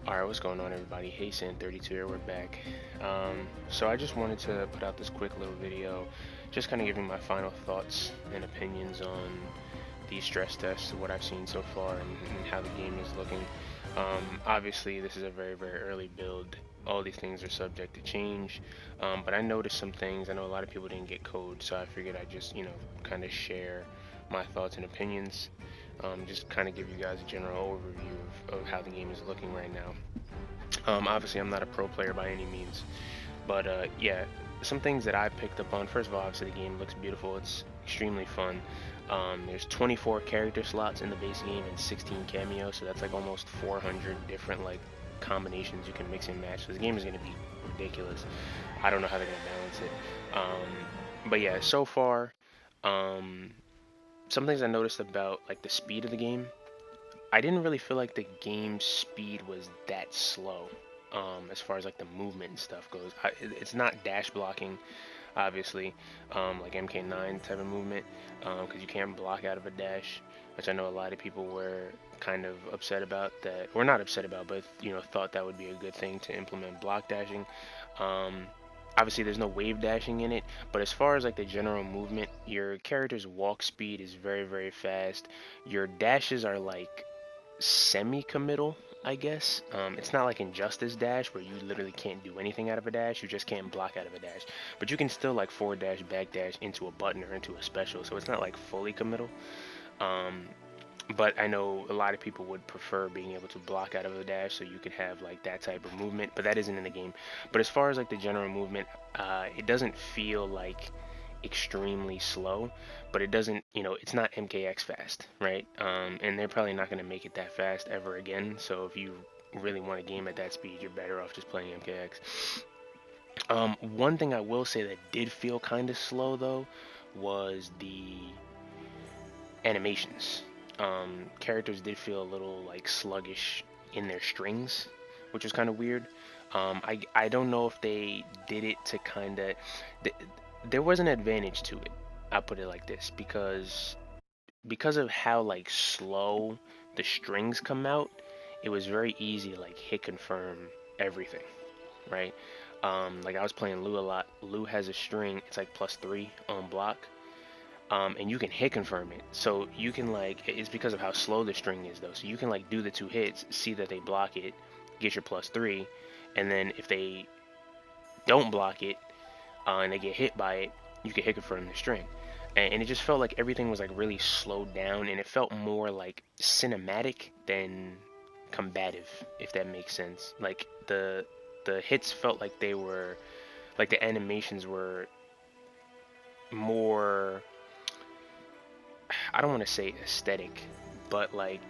Alright, what's going on everybody? Hey San32 here, we're back. So I just wanted to put out this quick little video, just kind of giving my final thoughts and opinions on these stress tests, what I've seen so far, and how the game is looking. Obviously, this is a very, very early build. All these things are subject to change, but I noticed some things. I know a lot of people didn't get code, so I figured I'd just, kind of share my thoughts and opinions. Just kind of give you guys a general overview of how the game is looking right now. Obviously, I'm not a pro player by any means, but yeah, some things that I picked up on. First of all, obviously the game looks beautiful. It's extremely fun. There's 24 character slots in the base game and 16 cameos, so that's like almost 400 different like combinations you can mix and match. So the game is going to be ridiculous. I don't know how they're going to balance it. But yeah, so far, um, some things I noticed about like the speed of the game. I didn't really feel like the game speed was that slow, as far as like the movement and stuff goes. It's not dash blocking, obviously, like MK1 type of movement, because you can't block out of a dash, which I know a lot of people were kind of upset about that, or not upset about, but thought that would be a good thing to implement block dashing. Um, Obviously, there's no wave dashing in it, but as far as like the general movement, your character's walk speed is very, very fast. Your dashes are like semi-committal, I guess. It's not like Injustice Dash where you literally can't do anything out of a dash. You just can't block out of a dash. But you can still like forward dash, back dash into a button or into a special. So it's not like fully committal. Um, but I know a lot of people would prefer being able to block out of a dash so you could have like that type of movement. But that isn't in the game. But as far as like the general movement, it doesn't feel like extremely slow, but it doesn't, it's not MKX fast, right? And they're probably not going to make it that fast ever again. So if you really want a game at that speed, you're better off just playing MKX. One thing I will say that did feel kind of slow though was the animations. Characters did feel a little like sluggish in their strings, which was kind of weird. I don't know if they did it to kind of. There was an advantage to it. I put it like this because of how like slow the strings come out. It was very easy to like hit confirm everything, right? Like I was playing Lou a lot. Lou has a string. It's like +3 on block, and you can hit confirm it. So you can like it's because of how slow the string is though. So you can like do the 2 hits, see that they block it, get your +3, and then if they don't block it and they get hit by it, you can hit confirm the string. And it just felt like everything was like really slowed down, and it felt more like cinematic than combative, if that makes sense. Like the hits felt like they were like the animations were more, I don't want to say aesthetic, but like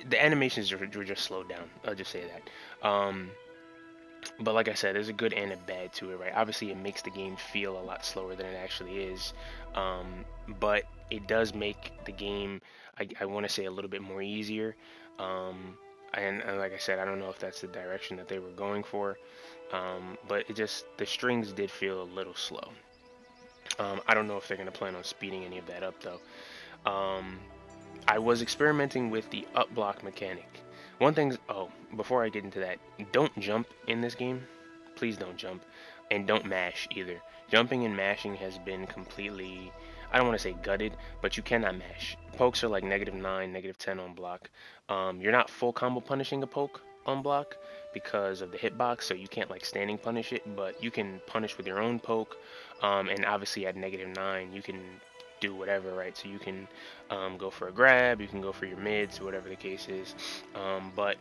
the animations were just slowed down. I'll just say that. But like I said, there's a good and a bad to it, right? Obviously, it makes the game feel a lot slower than it actually is, but it does make the game, I want to say, a little bit more easier. And like I said, I don't know if that's the direction that they were going for, but the strings did feel a little slow. I don't know if they're going to plan on speeding any of that up though. Um, I was experimenting with the up block mechanic. One thing, oh, before I get into that, don't jump in this game. Please don't jump. And don't mash either. Jumping and mashing has been completely, I don't want to say gutted, but you cannot mash. Pokes are like -9, -10 on block. You're not full combo punishing a poke on block because of the hitbox, so you can't like standing punish it, but you can punish with your own poke. And obviously at -9, you can do whatever, right? So you can go for a grab, you can go for your mids, whatever the case is. But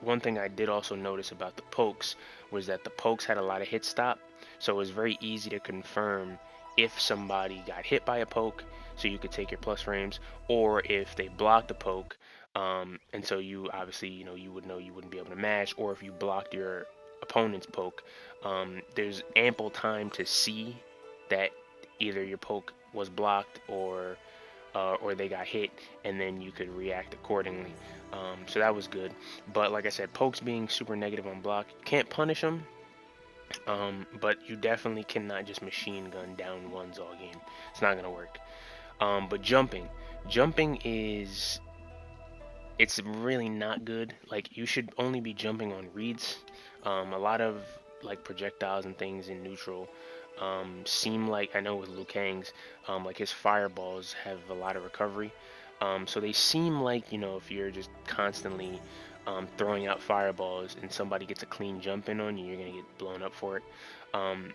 one thing I did also notice about the pokes was that the pokes had a lot of hit stop, so it was very easy to confirm if somebody got hit by a poke, so you could take your plus frames, or if they blocked the poke, and so you obviously, you would know you wouldn't be able to mash, or if you blocked your opponent's poke, there's ample time to see that either your poke was blocked or they got hit, and then you could react accordingly. So that was good. But like I said, pokes being super negative on block, you can't punish them, but you definitely cannot just machine gun down ones all game. It's not gonna work. But jumping is it's really not good. Like you should only be jumping on reeds. A lot of like projectiles and things in neutral seem like, I know with Liu Kang's, like his fireballs have a lot of recovery. So they seem like, if you're just constantly throwing out fireballs and somebody gets a clean jump in on you, you're gonna get blown up for it. Um,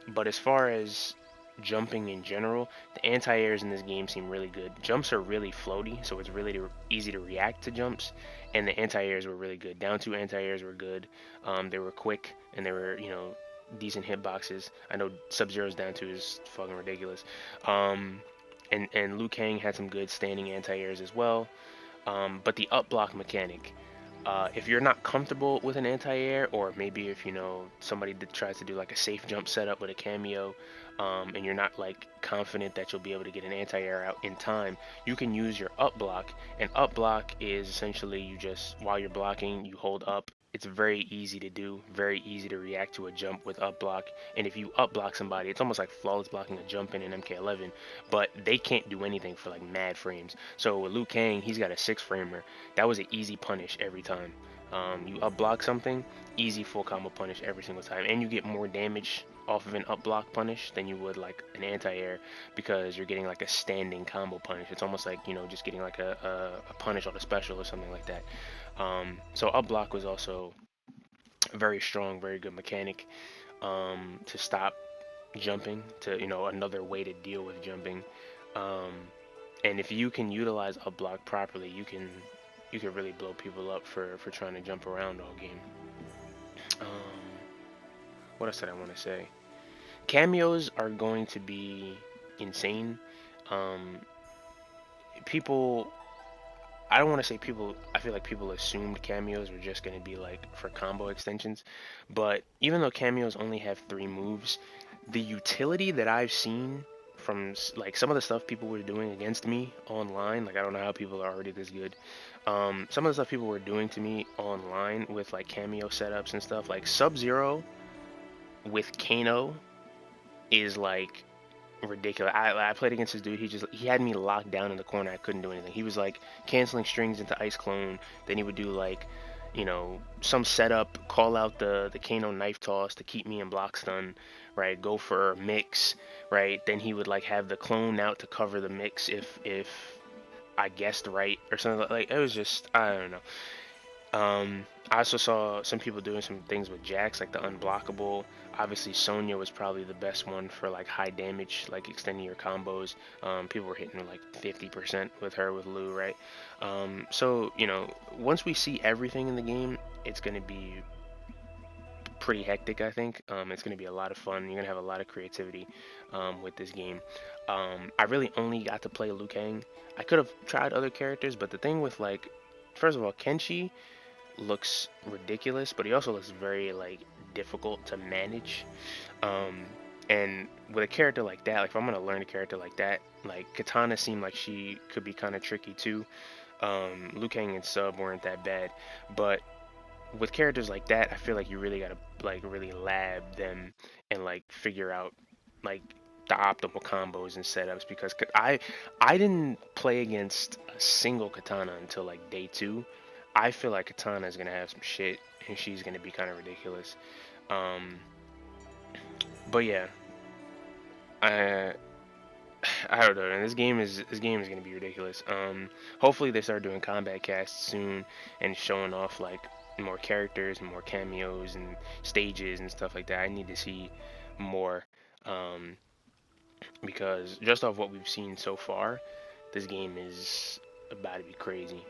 but as far as jumping in general, the anti-airs in this game seem really good. Jumps are really floaty, so it's really easy to react to jumps, and the anti-airs were really good. Down two anti-airs were good. They were quick, and they were, decent hitboxes. I know Sub-Zero's down two is fucking ridiculous. And Liu Kang had some good standing anti-airs as well. But the up block mechanic, if you're not comfortable with an anti-air, or maybe if somebody that tries to do like a safe jump setup with a cameo, and you're not like confident that you'll be able to get an anti-air out in time, you can use your up block. And up block is essentially, you just, while you're blocking, you hold up. It's very easy to do, very easy to react to a jump with up block. And if you up block somebody, it's almost like flawless blocking a jump in an MK11, but they can't do anything for like mad frames. So with Liu Kang, he's got a 6 framer. That was an easy punish every time. You up block something, easy full combo punish every single time, and you get more damage off of an up block punish than you would like an anti-air, because you're getting like a standing combo punish. It's almost like, just getting like a punish on a special or something like that. So up block was also very strong, very good mechanic to stop jumping, to another way to deal with jumping. Um, and if you can utilize up block properly, you can really blow people up for trying to jump around all game. Um, what else did I want to say? Cameos are going to be insane. Um, people, I don't want to say people, I feel like people assumed cameos were just going to be like for combo extensions, but even though cameos only have 3 moves, the utility that I've seen from like some of the stuff people were doing against me online, like I don't know how people are already this good. Some of the stuff people were doing to me online with like cameo setups and stuff, like Sub-Zero with Kano is like ridiculous. I played against this dude. He had me locked down in the corner. I couldn't do anything. He was like canceling strings into Ice Clone. Then he would do like, some setup, call out the Kano knife toss to keep me in block stun, right? Go for a mix, right? Then he would like have the clone out to cover the mix if I guessed right or something. Like it was just, I don't know. I also saw some people doing some things with Jax, like the unblockable. Obviously, Sonya was probably the best one for like high damage, like extending your combos. People were hitting like 50% with her with Lou, right? So once we see everything in the game, it's gonna be pretty hectic. I think it's gonna be a lot of fun. You're gonna have a lot of creativity with this game. I really only got to play Liu Kang. I could have tried other characters, but the thing with like, first of all, Kenshi looks ridiculous, but he also looks very like difficult to manage. Um, and with a character like that, like if I'm gonna learn a character like that, like Katana seemed like she could be kind of tricky too. Liu Kang and Sub weren't that bad, but with characters like that, I feel like you really gotta like really lab them and like figure out like the optimal combos and setups, because I didn't play against a single Katana until like day 2. I feel like Katana is gonna have some shit and she's gonna be kind of ridiculous. Um, but yeah, I I don't know. And this game is gonna be ridiculous. Hopefully they start doing combat casts soon and showing off like more characters and more cameos and stages and stuff like that. I need to see more, um, because just off what we've seen so far, this game is about to be crazy.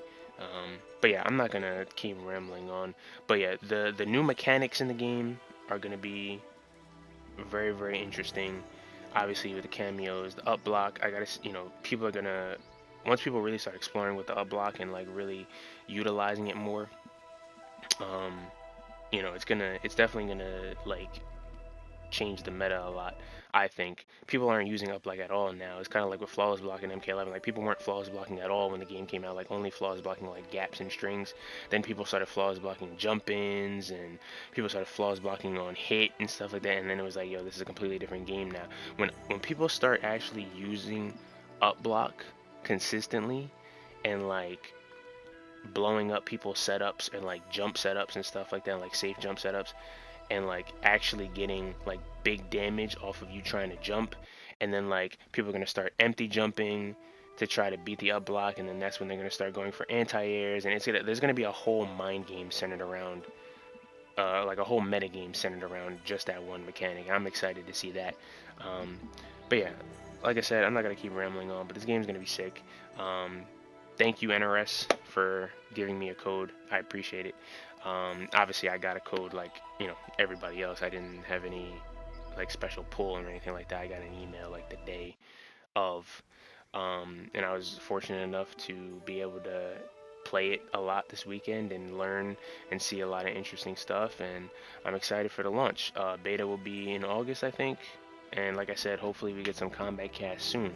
But yeah, I'm not gonna keep rambling on. But yeah, the new mechanics in the game are gonna be very, very interesting. Obviously with the cameos, the up block, I gotta people are gonna, once people really start exploring with the up block and like really utilizing it more, um it's definitely gonna like change the meta a lot. I think people aren't using up like at all now. It's kind of like with flawless blocking MK11. Like people weren't flawless blocking at all when the game came out. Like only flawless blocking like gaps and strings. Then people started flawless blocking jump ins, and people started flawless blocking on hit and stuff like that. And then it was like, yo, this is a completely different game now. When people start actually using up block consistently and like blowing up people's setups and like jump setups and stuff like that, like safe jump setups, and like actually getting like big damage off of you trying to jump. And then like people are going to start empty jumping to try to beat the up block, and then that's when they're going to start going for anti-airs, and there's going to be a whole mind game centered around like a whole meta game centered around just that one mechanic. I'm excited to see that. um, but yeah, like I said, I'm not going to keep rambling on, but this game's going to be sick. um, Thank you, NRS, for giving me a code. I appreciate it. Obviously I got a code like, you know, everybody else. I didn't have any like special pull or anything like that. I got an email like the day of, and I was fortunate enough to be able to play it a lot this weekend and learn and see a lot of interesting stuff. And I'm excited for the launch. Beta will be in August, I think. And like I said, hopefully we get some combat cast soon.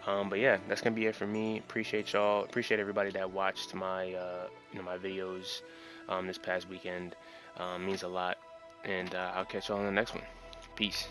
But yeah, that's gonna be it for me. Appreciate y'all. Appreciate everybody that watched my my videos this past weekend. Means a lot. And I'll catch y'all on the next one. Peace.